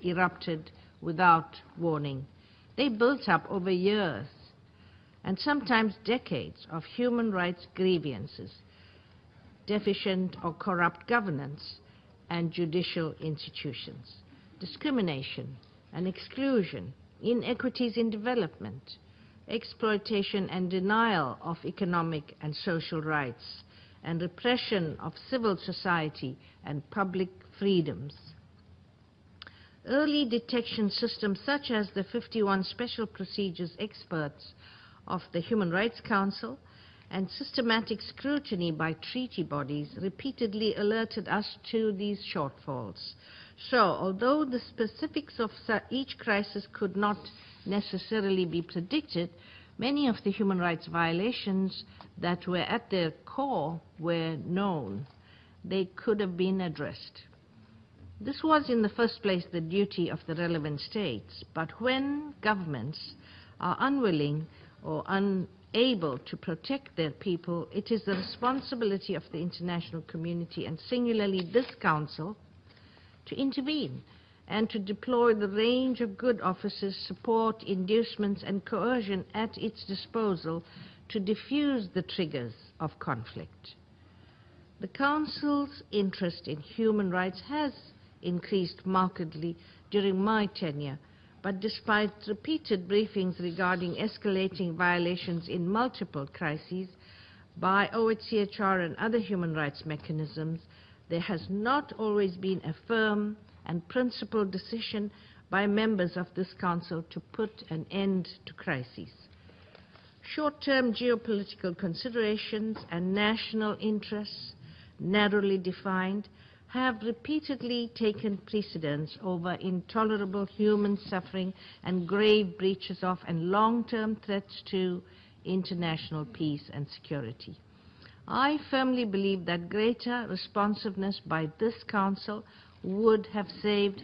erupted without warning. They built up over years and sometimes decades of human rights grievances, deficient or corrupt governance and judicial institutions, discrimination and exclusion, inequities in development, exploitation and denial of economic and social rights, and repression of civil society and public freedoms. Early detection systems such as the 51 Special Procedures Experts of the Human Rights Council and systematic scrutiny by treaty bodies repeatedly alerted us to these shortfalls. So, although the specifics of each crisis could not necessarily be predicted, many of the human rights violations that were at their core were known. They could have been addressed. This was in the first place the duty of the relevant states, but when governments are unwilling or unable to protect their people, it is the responsibility of the international community, and singularly this Council, to intervene and to deploy the range of good offices, support, inducements, and coercion at its disposal to diffuse the triggers of conflict. The Council's interest in human rights has increased markedly during my tenure, but despite repeated briefings regarding escalating violations in multiple crises by OHCHR and other human rights mechanisms, there has not always been a firm and principled decision by members of this Council to put an end to crises. Short-term geopolitical considerations and national interests, narrowly defined, have repeatedly taken precedence over intolerable human suffering and grave breaches of and long-term threats to international peace and security. I firmly believe that greater responsiveness by this Council would have saved